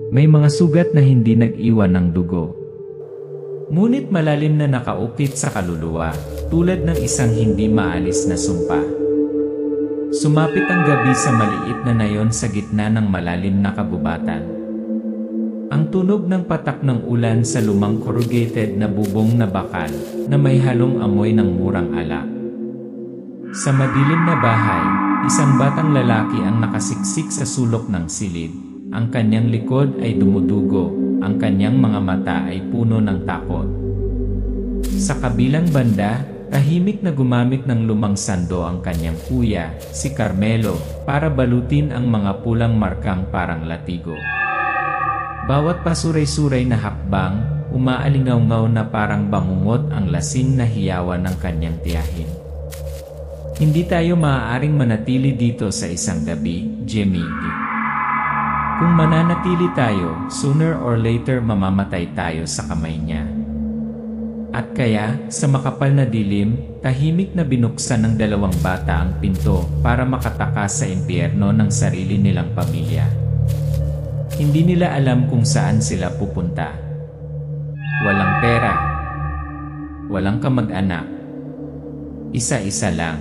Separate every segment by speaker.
Speaker 1: May mga sugat na hindi nag-iwan ng dugo. Ngunit malalim na nakaukit sa kaluluwa, tulad ng isang hindi maalis na sumpa. Sumapit ang gabi sa maliit na nayon sa gitna ng malalim na kagubatan. Ang tunog ng patak ng ulan sa lumang corrugated na bubong na bakal na may halong amoy ng murang alak. Sa madilim na bahay, isang batang lalaki ang nakasiksik sa sulok ng silid. Ang kanyang likod ay dumudugo, ang kanyang mga mata ay puno ng takot. Sa kabilang banda, tahimik na gumamit ng lumang sando ang kanyang kuya, si Carmelo, para balutin ang mga pulang markang parang latigo. Bawat pasuray-suray na hakbang, umaalingaw-ngaw na parang bangungot ang lasing na hiyawan ng kanyang tiyahin. Hindi tayo maaaring manatili dito sa isang gabi, Jimmy. Kung mananatili tayo, sooner or later mamamatay tayo sa kamay niya. At kaya, sa makapal na dilim, tahimik na binuksan ng dalawang bata ang pinto para makatakas sa impyerno ng sarili nilang pamilya. Hindi nila alam kung saan sila pupunta. Walang pera. Walang kamag-anak. Isa-isa lang.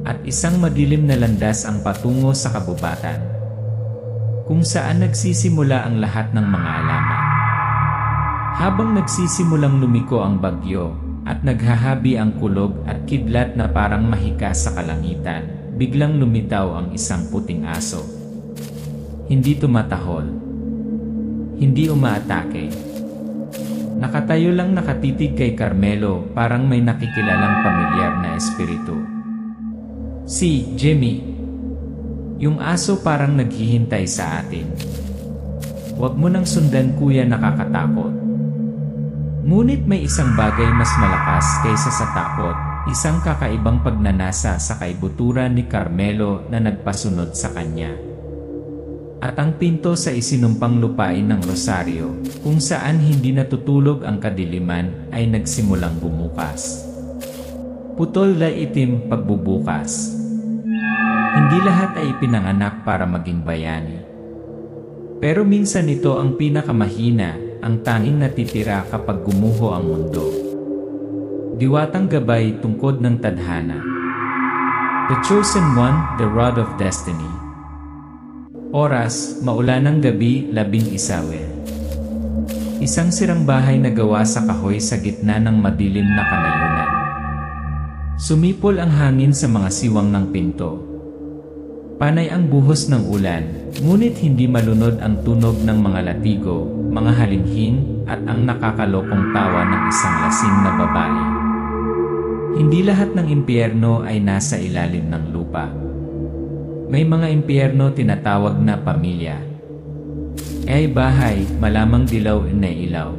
Speaker 1: At isang madilim na landas ang patungo sa kabubatan, kung saan nagsisimula ang lahat ng mga alaman. Habang nagsisimulang lumiko ang bagyo, at naghahabi ang kulog at kidlat na parang mahika sa kalangitan, biglang lumitaw ang isang puting aso. Hindi tumatahol. Hindi umaatake. Nakatayo lang nakatitig kay Carmelo, parang may nakikilalang pamilyar na espiritu. Si Jimmy. Yung aso parang naghihintay sa atin. Huwag mo nang sundan kuya, nakakatakot. Ngunit may isang bagay mas malakas kaysa sa takot, isang kakaibang pagnanasa sa kaibuturan ni Carmelo na nagpasunod sa kanya. At ang pinto sa isinumpang lupain ng Rosario, kung saan hindi natutulog ang kadiliman, ay nagsimulang bumukas. Putol na itim pagbubukas. Hindi lahat ay ipinanganak para maging bayani. Pero minsan ito ang pinakamahina, ang tanging natitira kapag gumuho ang mundo. Diwatang gabay tungkod ng tadhana. The Chosen One, the Rod of Destiny. Oras, maulanang gabi, 11. Isang sirang bahay na gawa sa kahoy sa gitna ng madilim na kanayunan. Sumipol ang hangin sa mga siwang ng pinto. Panay ang buhos ng ulan, ngunit hindi malunod ang tunog ng mga latigo, mga halinhin, at ang nakakalokong tawa ng isang lasing na babae. Hindi lahat ng impyerno ay nasa ilalim ng lupa. May mga impyerno tinatawag na pamilya. Ay bahay, malamang dilaw na ilaw.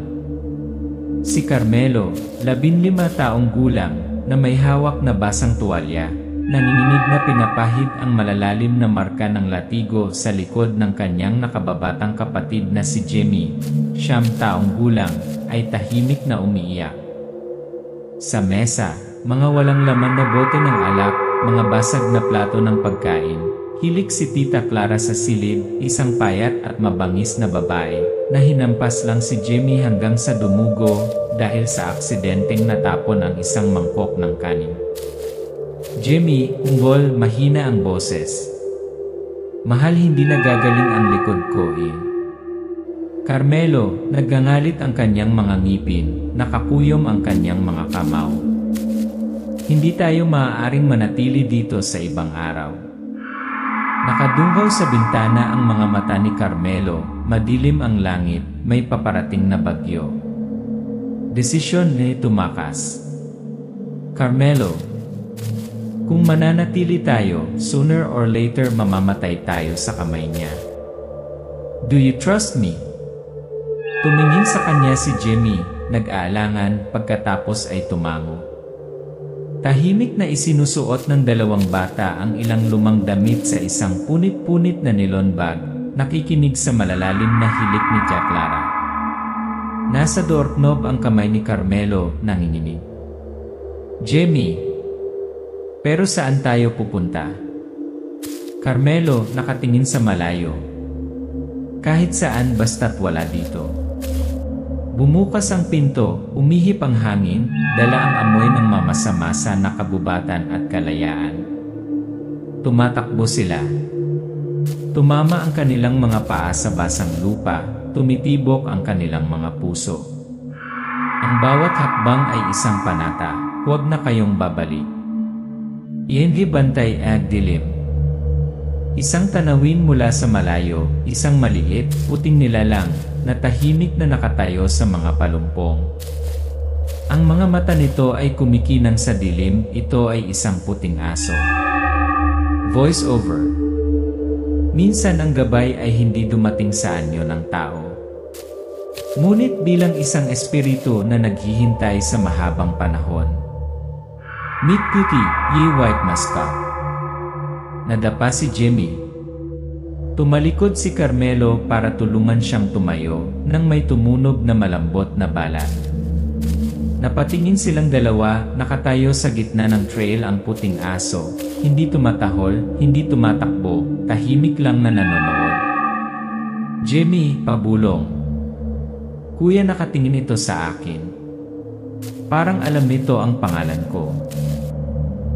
Speaker 1: Si Carmelo, 15 taong gulang, na may hawak na basang tuwalya, nanginginig na pinapahid ang malalalim na marka ng latigo sa likod ng kanyang nakababatang kapatid na si Jimmy, 9 taong gulang, ay tahimik na umiiyak. Sa mesa, mga walang laman na bote ng alak, mga basag na plato ng pagkain. Hilik si Tita Clara sa silid, isang payat at mabangis na babae, na hinampas lang si Jimmy hanggang sa dumugo dahil sa aksidenteng natapon ang isang mangkok ng kanin. Jimmy, ungol, mahina ang boses. Mahal, hindi nagagaling ang likod ko eh. Carmelo, nagngangalit ang kanyang mga ngipin, nakakuyom ang kanyang mga kamao. Hindi tayo maaaring manatili dito sa ibang araw. Nakadunggaw sa bintana ang mga mata ni Carmelo, madilim ang langit, may paparating na bagyo. Desisyon ni tumakas. Carmelo, kung mananatili tayo, sooner or later mamamatay tayo sa kamay niya. Do you trust me? Tumingin sa kanya si Jimmy, nag-aalangan, pagkatapos ay tumango. Tahimik na isinusuot ng dalawang bata ang ilang lumang damit sa isang punit-punit na nylon bag, nakikinig sa malalalim na hilik ni Tia Clara. Nasa doorknob ang kamay ni Carmelo, nanginginig. Jimmy, pero saan tayo pupunta? Carmelo, nakatingin sa malayo. Kahit saan basta't wala dito. Bumukas ang pinto, umihip ang hangin, dala ang amoy ng mamasa-masa na kabubatan at kalayaan. Tumatakbo sila. Tumama ang kanilang mga paa sa basang lupa, tumitibok ang kanilang mga puso. Ang bawat hakbang ay isang panata, huwag na kayong babalik. Iengi bantay ag dilim. Isang tanawin mula sa malayo, isang maliit, puting nilalang, na tahimik na nakatayo sa mga palumpong. Ang mga mata nito ay kumikinang sa dilim, ito ay isang puting aso. Voice over. Minsan ang gabay ay hindi dumating sa anyo ng tao. Ngunit bilang isang espiritu na naghihintay sa mahabang panahon. Meet Cutie, ye white mascot. Nadapa si Jimmy. Tumalikod si Carmelo para tulungan siyang tumayo nang may tumunog na malambot na bala. Napatingin silang dalawa, nakatayo sa gitna ng trail ang puting aso, hindi tumatahol, hindi tumatakbo, tahimik lang na nanonood. Jimmy, pabulong. Kuya, nakatingin ito sa akin. Parang alam nito ang pangalan ko.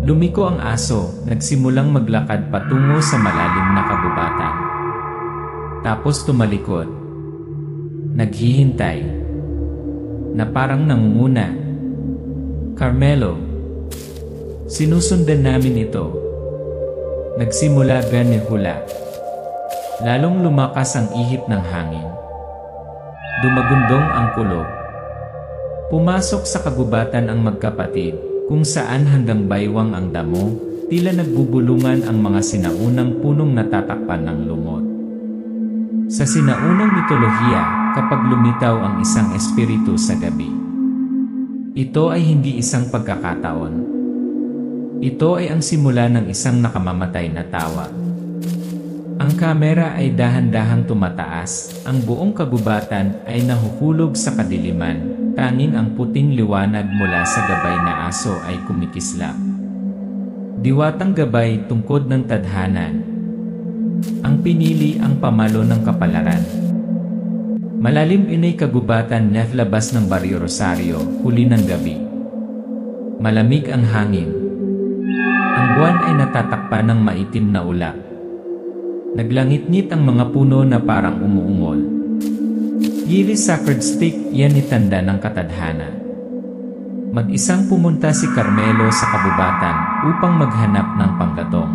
Speaker 1: Lumiko ang aso, nagsimulang maglakad patungo sa malalim na kabubatan. Tapos tumalikod. Naghihintay. Na parang nangunguna. Carmelo. Sinusundan namin ito. Nagsimula ganihula. Lalong lumakas ang ihip ng hangin. Dumagundong ang kulog. Pumasok sa kagubatan ang magkapatid, kung saan hanggang baywang ang damo, tila nagbubulungan ang mga sinaunang punong natatakpan ng lumot. Sa sinaunang mitolohiya, kapag lumitaw ang isang espiritu sa gabi, ito ay hindi isang pagkakataon. Ito ay ang simula ng isang nakamamatay na tawa. Ang kamera ay dahan-dahang tumataas, ang buong kagubatan ay nahuhulog sa kadiliman. Tanging ang puting liwanag mula sa gabay na aso ay kumikislap. Diwatang gabay tungkod ng tadhana. Ang pinili ang pamalo ng kapalaran. Malalim inay kagubatan na labas ng Barrio Rosario, huli ng gabi. Malamig ang hangin. Ang buwan ay natatakpan ng maitim na ulap. Naglangit-ngit ang mga puno na parang umuungol. Yili sacred stick, yan itanda ng katadhana. Mag-isang pumunta si Carmelo sa kabubatan upang maghanap ng panggatong.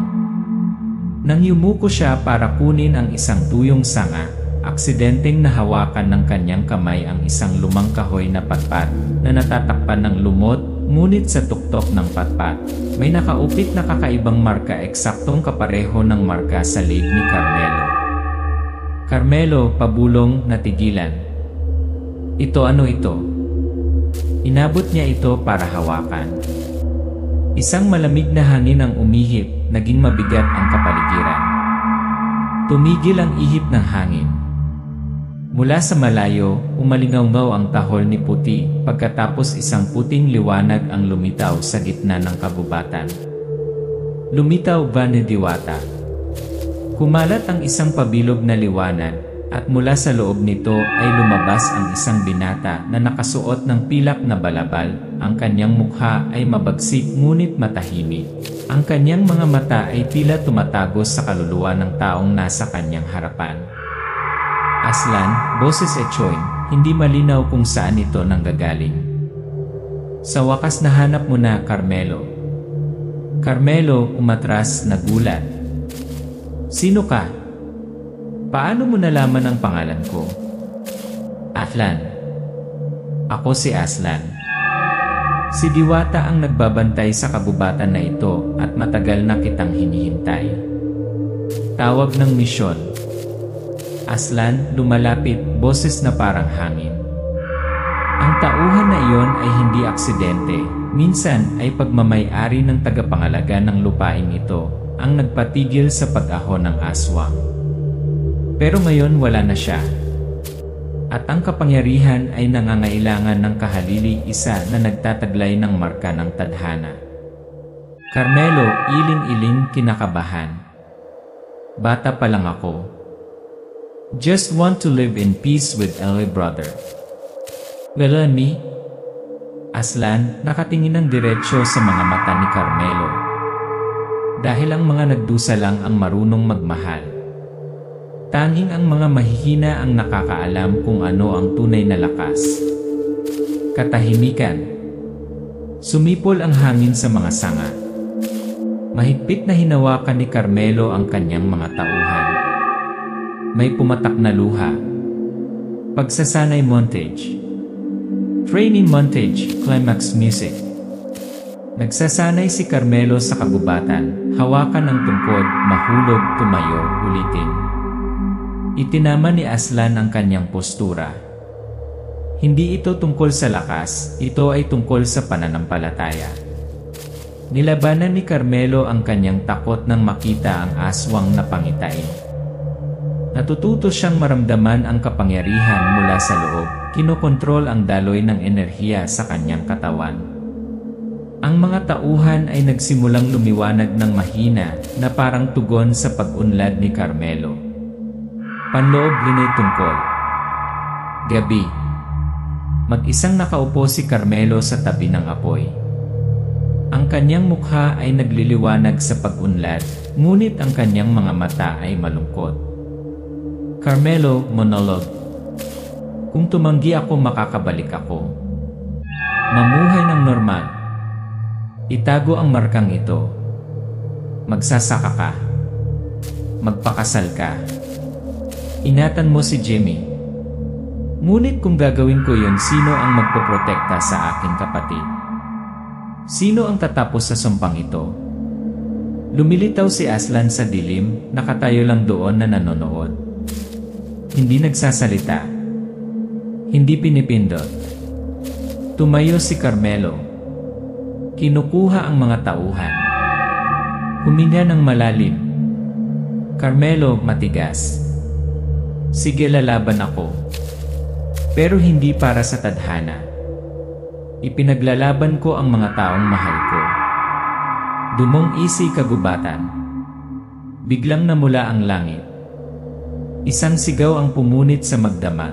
Speaker 1: Nang yumuko siya para kunin ang isang tuyong sanga, aksidenteng nahawakan ng kanyang kamay ang isang lumang kahoy na patpat na natatakpan ng lumot, ngunit sa tuktok ng patpat, may nakaupit na kakaibang marka, eksaktong kapareho ng marka sa leg ni Carmelo. Carmelo, pabulong, natigilan. Ito ano ito? Inabot niya ito para hawakan. Isang malamig na hangin ang umihip, naging mabigat ang kapaligiran. Tumigil ang ihip ng hangin. Mula sa malayo, umalingaw-ngaw ang tahol ni Puti, pagkatapos isang puting liwanag ang lumitaw sa gitna ng kabubatan. Lumitaw ba ni Diwata? Kumalat ang isang pabilog na liwanag, at mula sa loob nito ay lumabas ang isang binata na nakasuot ng pilak na balabal. Ang kanyang mukha ay mabagsik ngunit matahimik. Ang kanyang mga mata ay tila tumatagos sa kaluluwa ng taong nasa kanyang harapan. Aslan, boses Echoy, hindi malinaw kung saan ito nanggagaling. Sa wakas nahanap mo na, Carmelo. Carmelo, umatras, nagulat. Sino ka? Paano mo nalaman ang pangalan ko? Aslan. Ako si Aslan. Si Diwata ang nagbabantay sa kabubatan na ito at matagal na kitang hinihintay. Tawag ng misyon. Aslan, lumalapit, boses na parang hangin. Ang tauhan na iyon ay hindi aksidente, minsan ay pagmamay-ari ng tagapangalaga ng lupain ito ang nagpatigil sa pag-ahon ng aswang. Pero ngayon wala na siya. At ang kapangyarihan ay nangangailangan ng kahalili isa na nagtataglay ng marka ng tadhana. Carmelo, iling-iling kinakabahan. Bata pa lang ako. Just want to live in peace with Ellie brother. Well, me? Aslan, nakatingin ng diretsyo sa mga mata ni Carmelo. Dahil ang mga nagdusa lang ang marunong magmahal. Tanging ang mga mahihina ang nakakaalam kung ano ang tunay na lakas. Katahimikan. Sumipol ang hangin sa mga sanga. Mahigpit na hinawakan ni Carmelo ang kanyang mga tauhan. May pumatak na luha. Pagsasanay montage. Training montage, climax music. Nagsasanay si Carmelo sa kagubatan, hawakan ang tungkod, mahulog, tumayo, ulitin. Itinama ni Aslan ang kanyang postura. Hindi ito tungkol sa lakas, ito ay tungkol sa pananampalataya. Nilabanan ni Carmelo ang kanyang takot nang makita ang aswang na pangitain. Natututo siyang maramdaman ang kapangyarihan mula sa loob, kinokontrol ang daloy ng enerhiya sa kanyang katawan. Ang mga tauhan ay nagsimulang lumiwanag ng mahina na parang tugon sa pag-unlad ni Carmelo. Panloob linay tungkol. Gabi. Mag-isang nakaupo si Carmelo sa tabi ng apoy. Ang kanyang mukha ay nagliliwanag sa pag-unlad, ngunit ang kanyang mga mata ay malungkot. Carmelo, monologue. Kung tumanggi ako, makakabalik ako. Mamuhay ng normal. Itago ang markang ito. Magsasaka ka. Magpakasal ka. Inatan mo si Jimmy. Ngunit kung gagawin ko yun, sino ang magpoprotekta sa aking kapatid? Sino ang tatapos sa sumpang ito? Lumilitaw si Aslan sa dilim, nakatayo lang doon na nanonood. Hindi nagsasalita. Hindi pinipindot. Tumayo si Carmelo. Kinukuha ang mga tauhan. Huminga ng malalim. Carmelo, matigas. Sige, lalaban ako. Pero hindi para sa tadhana. Ipinaglalaban ko ang mga taong mahal ko. Dumong isi kagubatan. Biglang namula ang langit. Isang sigaw ang pumunit sa magdamag.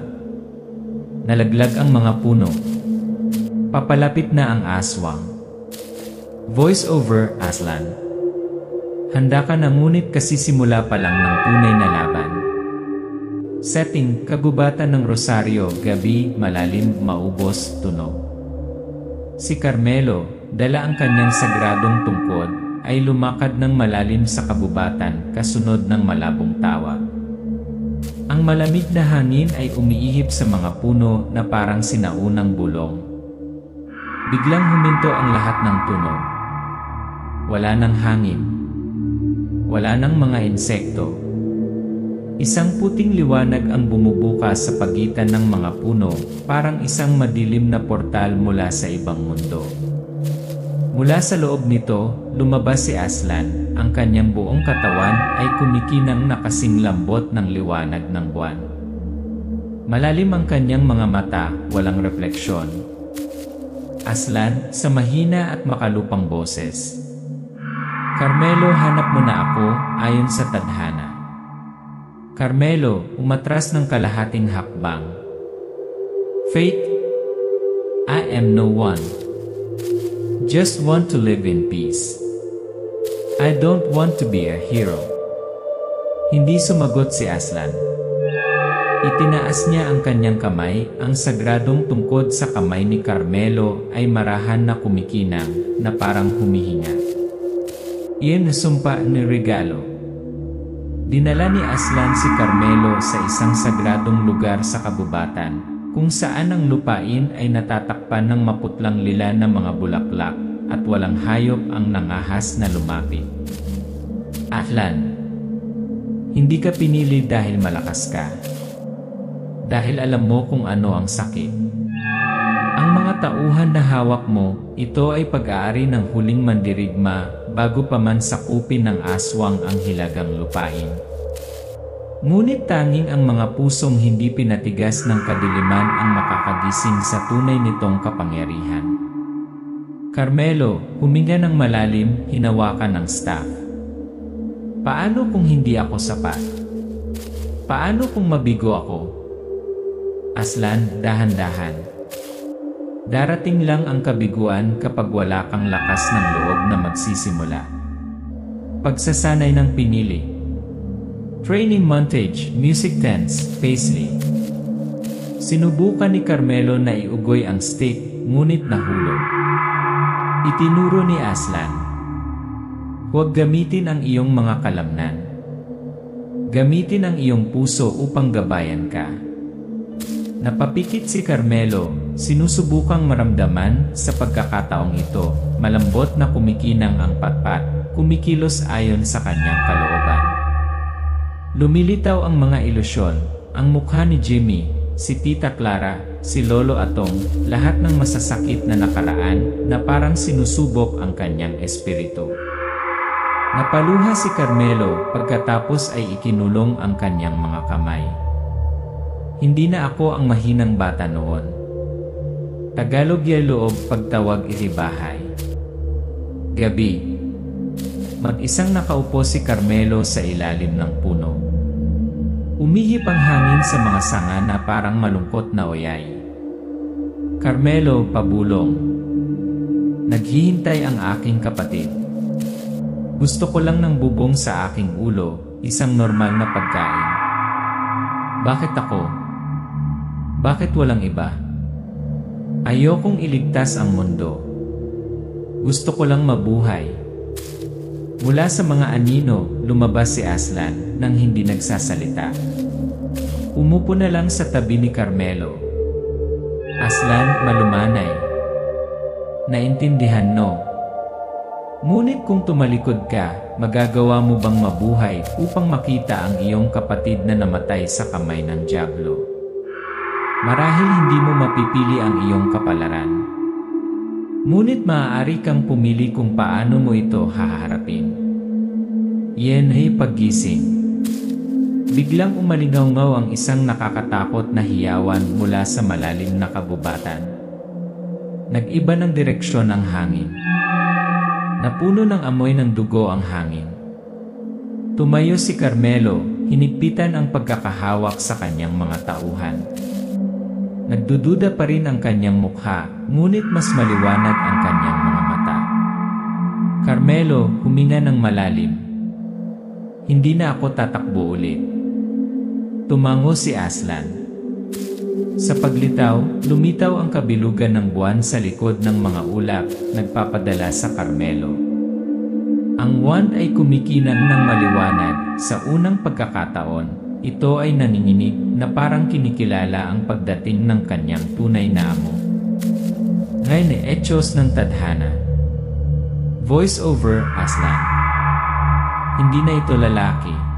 Speaker 1: Nalaglag ang mga puno. Papalapit na ang aswang. Voice over, Aslan. Handa ka na, ngunit kasi simula pa lang ng tunay na laban. Setting, kagubatan ng Rosario, gabi, malalim, maubos, tunog. Si Carmelo, dala ang kanyang sagradong tungkod, ay lumakad ng malalim sa kabubatan kasunod ng malabong tawag. Ang malamig na hangin ay umiihip sa mga puno na parang sinaunang bulong. Biglang huminto ang lahat ng tunog. Wala ng hangin. Wala ng mga insekto. Isang puting liwanag ang bumubukas sa pagitan ng mga puno, parang isang madilim na portal mula sa ibang mundo. Mula sa loob nito, lumabas si Aslan. Ang kanyang buong katawan ay kumikinang na kasing lambot ng liwanag ng buwan. Malalim ang kanyang mga mata, walang refleksyon. Aslan, sa mahina at makalupang boses. Carmelo, hanap mo na ako, ayon sa tadhana. Carmelo, umatras ng kalahating hakbang. Fate, I am no one. Just want to live in peace. I don't want to be a hero. Hindi sumagot si Aslan. Itinaas niya ang kanyang kamay, ang sagradong tungkod sa kamay ni Carmelo ay marahan na kumikinang, na parang humihinga. Iyon na sumpa ni regalo. Dinala ni Aslan si Carmelo sa isang sagradong lugar sa kabubatan, kung saan ang lupain ay natatakpan ng maputlang lila na mga bulaklak, at walang hayop ang nangahas na lumapit. Aslan, hindi ka pinili dahil malakas ka. Dahil alam mo kung ano ang sakit. Ang mga tauhan na hawak mo, ito ay pag-aari ng huling mandirigma bago pa man sakupin ng aswang ang hilagang lupain. Ngunit tanging ang mga pusong hindi pinatigas ng kadiliman ang makakagising sa tunay nitong kapangyarihan. Carmelo, huminga ng malalim, hinawakan ng staff. Paano kung hindi ako sapat? Paano kung mabigo ako? Aslan, dahan-dahan. Darating lang ang kabiguan kapag wala kang lakas ng loob na magsisimula. Pagsasanay ng pinili. Training montage, music tense, Paisley. Sinubukan ni Carmelo na iugoy ang steak, ngunit nahulog. Itinuro ni Aslan. Huwag gamitin ang iyong mga kalamnan. Gamitin ang iyong puso upang gabayan ka. Napapikit si Carmelo, sinusubukang maramdaman sa pagkakataong ito, malambot na kumikinang ang patpat, kumikilos ayon sa kanyang kalooban. Lumilitaw ang mga ilusyon, ang mukha ni Jimmy, si Tita Clara, si Lolo Atong, lahat ng masasakit na nakaraan na parang sinusubok ang kanyang espiritu. Napaluha si Carmelo pagkatapos ay ikinulong ang kanyang mga kamay. Hindi na ako ang mahinang bata noon. Tagalog ya loob pagtawag iribahay. Gabi. Mag-isang nakaupo si Carmelo sa ilalim ng puno. Umihip ang hangin sa mga sanga na parang malungkot na oyay. Carmelo, pabulong. Naghihintay ang aking kapatid. Gusto ko lang ng bubong sa aking ulo, isang normal na pagkain. Bakit ako? Bakit walang iba? Ayokong iligtas ang mundo. Gusto ko lang mabuhay. Mula sa mga anino, lumabas si Aslan nang hindi nagsasalita. Umupo na lang sa tabi ni Carmelo. Aslan, malumanay. Naintindihan no? Ngunit kung tumalikod ka, magagawa mo bang mabuhay upang makita ang iyong kapatid na namatay sa kamay ng dyablo? Marahil hindi mo mapipili ang iyong kapalaran. Ngunit maaari kang pumili kung paano mo ito haharapin. Yan ay paggising. Biglang umalingaw-ngaw ang isang nakakatakot na hiyawan mula sa malalim na kabubatan. Nag-iba ng direksyon ang hangin. Napuno ng amoy ng dugo ang hangin. Tumayo si Carmelo, hinigpitan ang pagkakahawak sa kanyang mga tauhan. Nagdududa pa rin ang kanyang mukha, ngunit mas maliwanag ang kanyang mga mata. Carmelo, huminga ng malalim. Hindi na ako tatakbo ulit. Tumango si Aslan. Sa paglitaw, lumitaw ang kabilugan ng buwan sa likod ng mga ulap, nagpapadala sa Carmelo. Ang buwan ay kumikinang ng maliwanag. Sa unang pagkakataon, ito ay naninginig na parang kinikilala ang pagdating ng kanyang tunay na amo. Ngayon ay Echos ng Tadhana. Voice over, Aslan. Hindi na ito lalaki.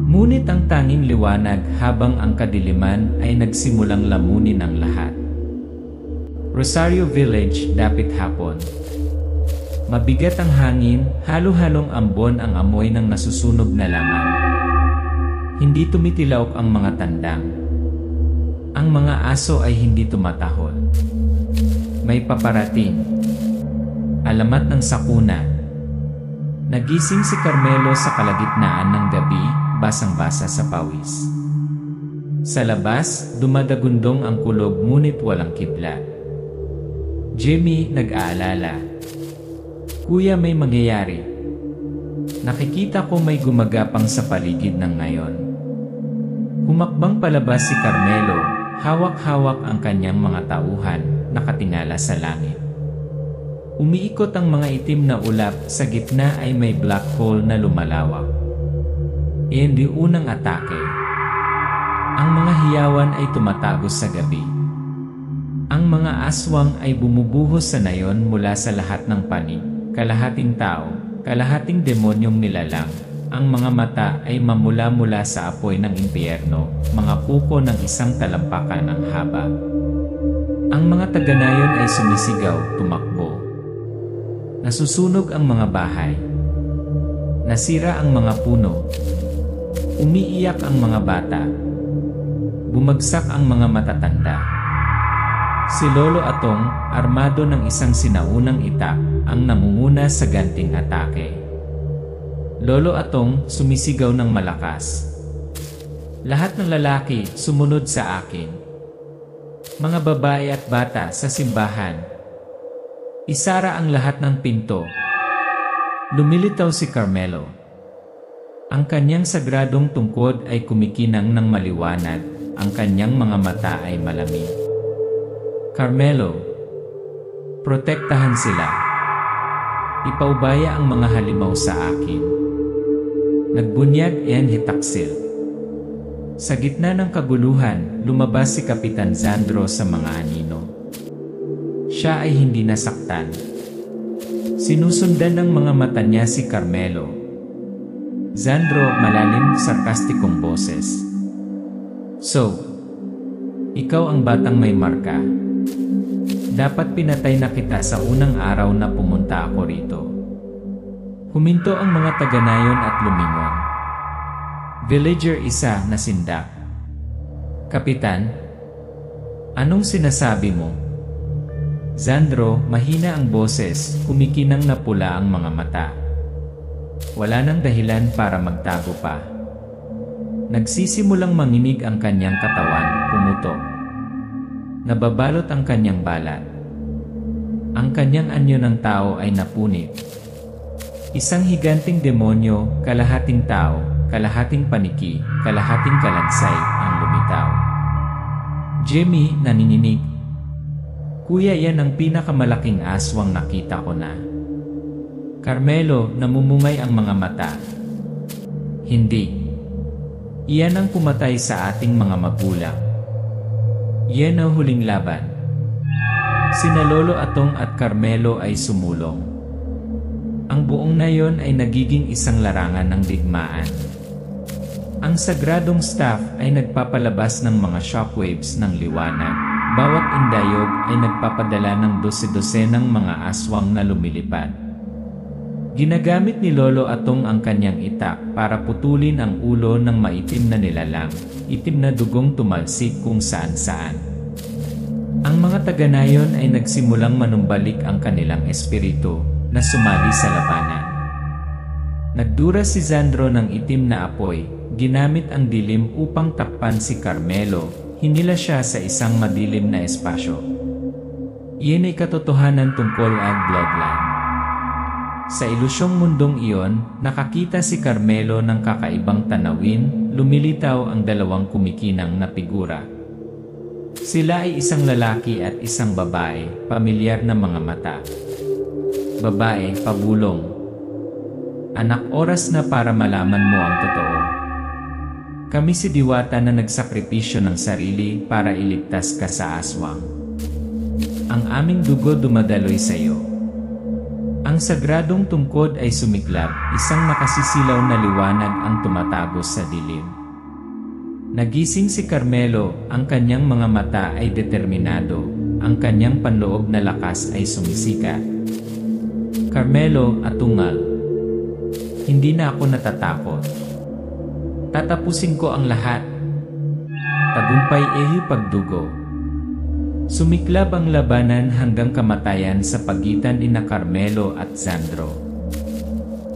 Speaker 1: Ngunit ang tanging liwanag habang ang kadiliman ay nagsimulang lamunin ang lahat. Rosario Village, dapit hapon. Mabigat ang hangin, halo-halong ambon ang amoy ng nasusunog na laman. Hindi tumitilaok ang mga tandang. Ang mga aso ay hindi tumatahol. May paparating. Alamat ng sakuna. Nagising si Carmelo sa kalagitnaan ng gabi, basang-basa sa pawis. Sa labas, dumadagundong ang kulog ngunit walang kidlat. Jimmy, nag-aalala. Kuya, may mangyayari. Nakikita ko may gumagapang sa paligid ng ngayon. Humakbang palabas si Carmelo, hawak-hawak ang kanyang mga tauhan, nakatingala sa langit. Umiikot ang mga itim na ulap, sa gitna ay may black hole na lumalawak. Hindi unang atake. Ang mga hiyawan ay tumatagos sa gabi. Ang mga aswang ay bumubuhos sa nayon mula sa lahat ng panig, kalahating tao, kalahating demonyong nilalang. Ang mga mata ay mamula-mula sa apoy ng impyerno, mga kuko ng isang talampakan ng haba. Ang mga taga-nayon ay sumisigaw, tumakbo. Nasusunog ang mga bahay. Nasira ang mga puno. Umiiyak ang mga bata. Bumagsak ang mga matatanda. Si Lolo Atong, armado ng isang sinaunang itak, ang namumuna sa ganting atake. Lolo Atong sumisigaw ng malakas. Lahat ng lalaki sumunod sa akin. Mga babae at bata sa simbahan. Isara ang lahat ng pinto. Lumilitaw si Carmelo. Ang kanyang sagradong tungkod ay kumikinang ng maliwanag, ang kanyang mga mata ay malamig. Carmelo, protektahan sila. Ipaubaya ang mga halimaw sa akin. Nagbunyag iyan hitaksil. Sa gitna ng kaguluhan, lumabas si Kapitan Zandro sa mga anino. Siya ay hindi nasaktan. Sinusundan ng mga mata niya si Carmelo. Zandro, malalim, sarkastikong boses. So, ikaw ang batang may marka. Dapat pinatay na kita sa unang araw na pumunta ako rito. Huminto ang mga taga-nayon at lumingon. Villager isa na sindak. Kapitan, anong sinasabi mo? Zandro, mahina ang boses, kumikinang na pula ang mga mata. Wala nang dahilan para magtago pa. Nagsisimulang manginig ang kanyang katawan, pumutok. Nababalot ang kanyang balat. Ang kanyang anyo ng tao ay napunit. Isang higanting demonyo, kalahating tao, kalahating paniki, kalahating kalansay ang lumitaw. Jimmy, nanininig. Kuya, yan ang pinakamalaking aswang nakita ko na. Carmelo, namumungay ang mga mata. Hindi. Iyan ang pumatay sa ating mga magulang. Iyan ang huling laban. Sina Lolo Atong at Carmelo ay sumulong. Ang buong nayon ay nagiging isang larangan ng digmaan. Ang sagradong staff ay nagpapalabas ng mga shockwaves ng liwanag. Bawat indayog ay nagpapadala ng dose-dosenang mga aswang na lumilipad. Ginagamit ni Lolo Atong ang kanyang itak para putulin ang ulo ng maitim na nilalang, itim na dugong tumalsik kung saan-saan. Ang mga taga-nayon ay nagsimulang manumbalik ang kanilang espiritu na sumali sa labanan. Nagdura si Zandro ng itim na apoy, ginamit ang dilim upang takpan si Carmelo, hinila siya sa isang madilim na espasyo. Iyan ay katotohanan tungkol ang bloodline. Sa ilusyong mundong iyon, nakakita si Carmelo ng kakaibang tanawin, lumilitaw ang dalawang kumikinang na figura. Sila ay isang lalaki at isang babae, pamilyar na mga mata. Babae, pabulong. Anak, oras na para malaman mo ang totoo. Kami si Diwata na nagsakripisyo ng sarili para iligtas ka sa aswang. Ang aming dugo dumadaloy sa iyo. Ang sagradong tungkod ay sumiklab, isang nakasisilaw na liwanag ang tumatagos sa dilim. Nagising si Carmelo, ang kanyang mga mata ay determinado, ang kanyang panloob na lakas ay sumisikat. Carmelo, atungal. Hindi na ako natatakot. Tatapusin ko ang lahat. Tagumpay ehi pagdugo. Sumiklab ang labanan hanggang kamatayan sa pagitan ni Carmelo at Zandro.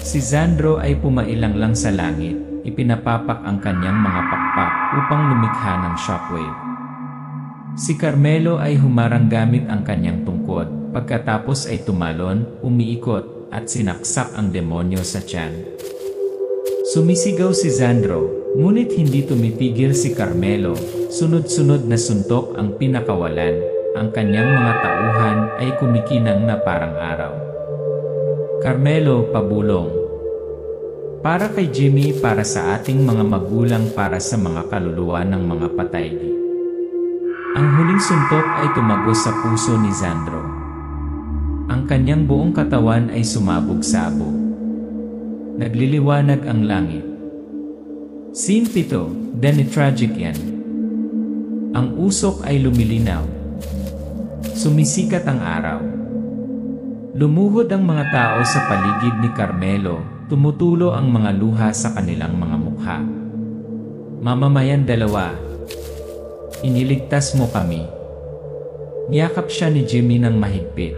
Speaker 1: Si Zandro ay pumailang lang sa langit, ipinapapak ang kanyang mga pakpak upang lumikha ng shockwave. Si Carmelo ay humarang gamit ang kanyang tungkod, pagkatapos ay tumalon, umiikot, at sinaksak ang demonyo sa tiyan. Sumisigaw si Zandro, ngunit hindi tumitigil si Carmelo. Sunod-sunod na suntok ang pinakawalan, ang kanyang mga tauhan ay kumikinang na parang araw. Carmelo, pabulong. Para kay Jimmy, para sa ating mga magulang, para sa mga kaluluwa ng mga patay. Ang huling suntok ay tumagos sa puso ni Zandro. Ang kanyang buong katawan ay sumabog-sabog. Nagliliwanag ang langit. Scene 7, Danny Tragic yan. Ang usok ay lumilinaw. Sumisikat ang araw. Lumuhod ang mga tao sa paligid ni Carmelo, tumutulo ang mga luha sa kanilang mga mukha. Mamamayan dalawa, iniligtas mo kami. Niyakap siya ni Jimmy ng mahigpit.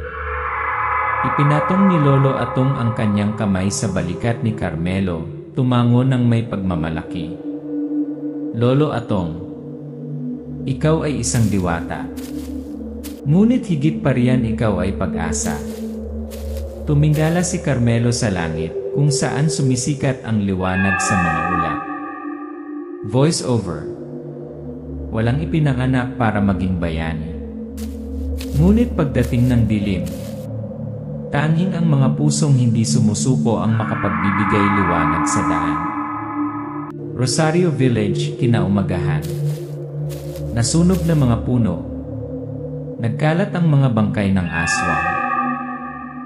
Speaker 1: Ipinatong ni Lolo Atong ang kanyang kamay sa balikat ni Carmelo, tumango ng may pagmamalaki. Lolo Atong, ikaw ay isang diwata. Ngunit higit pa riyan ikaw ay pag-asa. Tumingala si Carmelo sa langit, kung saan sumisikat ang liwanag sa mga ulap. Voice over. Walang ipinanganak para maging bayani. Ngunit pagdating ng dilim, tanging ang mga pusong hindi sumusuko ang makapagbibigay liwanag sa daan. Rosario Village, kinaumagahan. Nasunog na mga puno. Nagkalat ang mga bangkay ng aswang.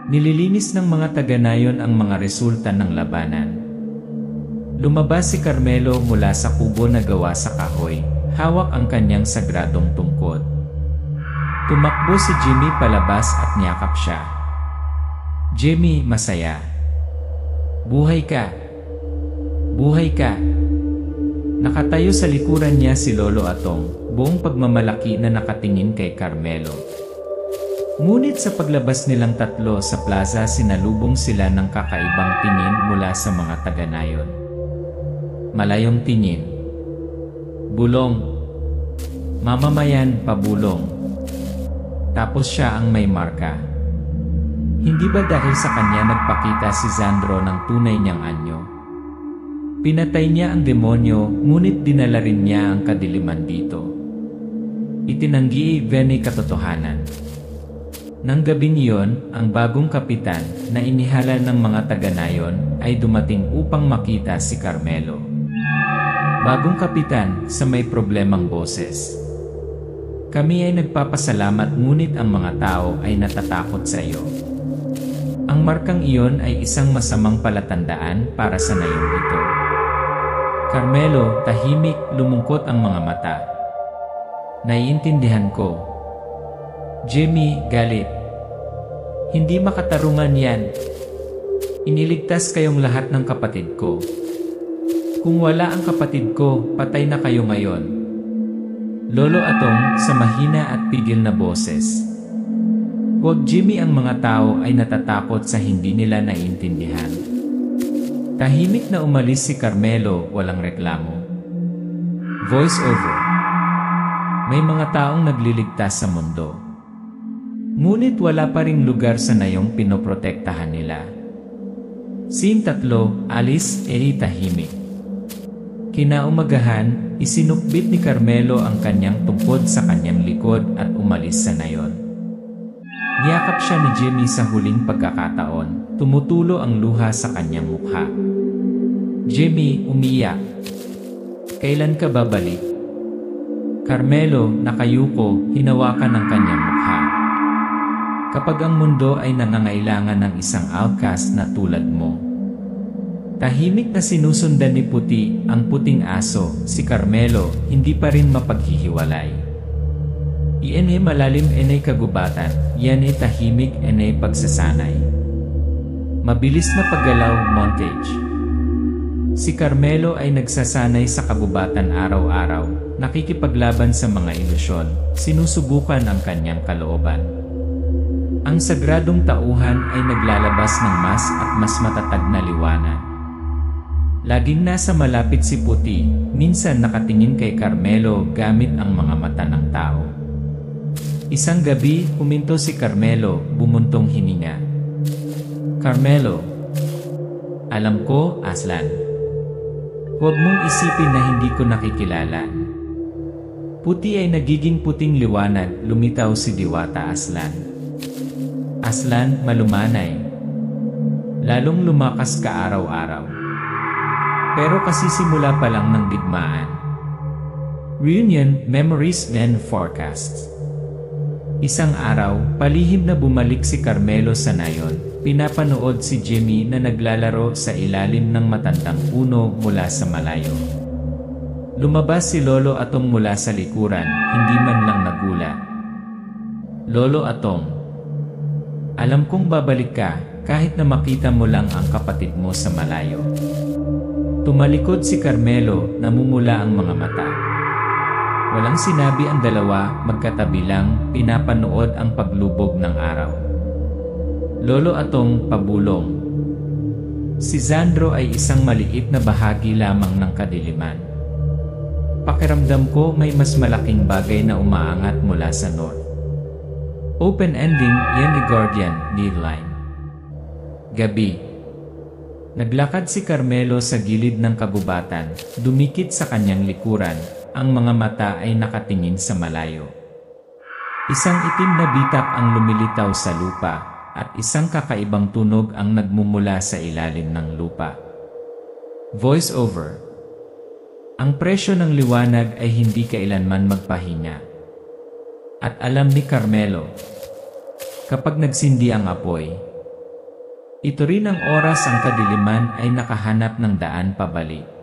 Speaker 1: Nililinis ng mga taga-nayon ang mga resulta ng labanan. Lumabas si Carmelo mula sa kubo na gawa sa kahoy, hawak ang kanyang sagradong tungkod. Tumakbo si Jimmy palabas at niyakap siya. Jimmy, masaya. Buhay ka. Buhay ka. Nakatayo sa likuran niya si Lolo Atong, buong pagmamalaki na nakatingin kay Carmelo. Ngunit sa paglabas nilang tatlo sa plaza, sinalubong sila ng kakaibang tingin mula sa mga taga-nayon. Malayong tingin. Bulong. Mamamayan, pabulong. Tapos siya ang may marka. Hindi ba dahil sa kanya nagpakita si Sandro ng tunay niyang anyo? Pinatay niya ang demonyo, ngunit dinala rin niya ang kadiliman dito. Itinanggi Veni katotohanan. Nang gabing iyon, ang bagong kapitan na inihala ng mga taga-nayon ay dumating upang makita si Carmelo. Bagong kapitan sa may problemang boses. Kami ay nagpapasalamat, ngunit ang mga tao ay natatakot sa iyo. Ang markang iyon ay isang masamang palatandaan para sa nayong ito. Carmelo, tahimik, lumungkot ang mga mata. Naiintindihan ko. Jimmy, galit. Hindi makatarungan yan. Iniligtas kayong lahat ng kapatid ko. Kung wala ang kapatid ko, patay na kayo ngayon. Lolo Atong, sa mahina at pigil na boses. Huwag Jimmy, ang mga tao ay natatakot sa hindi nila naiintindihan. Tahimik na umalis si Carmelo, walang reklamo. Voice over. May mga taong nagliligtas sa mundo. Ngunit wala pa ring lugar sa nayong pinoprotektahan nila. Scene 3, Alice, tahimik. Kinaumagahan, isinukbit ni Carmelo ang kanyang tungkod sa kanyang likod at umalis sa nayon. Niyakap siya ni Jimmy sa huling pagkakataon, tumutulo ang luha sa kanyang mukha. Jimmy, umiyak. Kailan ka babalik? Carmelo, nakayuko, hinawakan ang kanyang mukha. Kapag ang mundo ay nangangailangan ng isang outcast na tulad mo. Tahimik na sinusundan ni Puti, ang puting aso, si Carmelo, hindi pa rin mapaghihiwalay. Iyan ay malalim, enay kagubatan, yan ay tahimik, enay pagsasanay. Mabilis na paggalaw, montage. Si Carmelo ay nagsasanay sa kagubatan araw-araw, nakikipaglaban sa mga ilusyon, sinusubukan ang kanyang kalooban. Ang sagradong tauhan ay naglalabas ng mas at mas matatag na liwanag. Laging nasa malapit si Puti, minsan nakatingin kay Carmelo gamit ang mga mata ng tao. Isang gabi, huminto si Carmelo, bumuntong hininga. Carmelo. Alam ko, Aslan. Huwag mong isipin na hindi ko nakikilala. Puti ay nagiging puting liwanag, lumitaw si Diwata Aslan. Aslan, malumanay. Lalong lumakas ka araw-araw. Pero kasisimula pa lang ng digmaan. Reunion, Memories, then Forecasts. Isang araw, palihim na bumalik si Carmelo sa nayon. Pinapanood si Jimmy na naglalaro sa ilalim ng matandang puno mula sa malayo. Lumabas si Lolo Atong mula sa likuran, hindi man lang nagulat. Lolo Atong, alam kong babalik ka kahit na makita mo lang ang kapatid mo sa malayo. Tumalikod si Carmelo, namumula ang mga mata. Walang sinabi ang dalawa, magkatabi lang, pinapanood ang paglubog ng araw. Lolo Atong, pabulong. Si Sandro ay isang maliit na bahagi lamang ng kadiliman. Pakiramdam ko may mas malaking bagay na umaangat mula sa north. Open ending, yan ni Guardian, Needline. Gabi. Naglakad si Carmelo sa gilid ng kagubatan, dumikit sa kanyang likuran, ang mga mata ay nakatingin sa malayo. Isang itim na bitak ang lumilitaw sa lupa, at isang kakaibang tunog ang nagmumula sa ilalim ng lupa. Voice over. Ang presyo ng liwanag ay hindi kailanman magpahinga. At alam ni Carmelo, kapag nagsindi ang apoy, ito rin ang oras ang kadiliman ay nakahanap ng daan pabalik.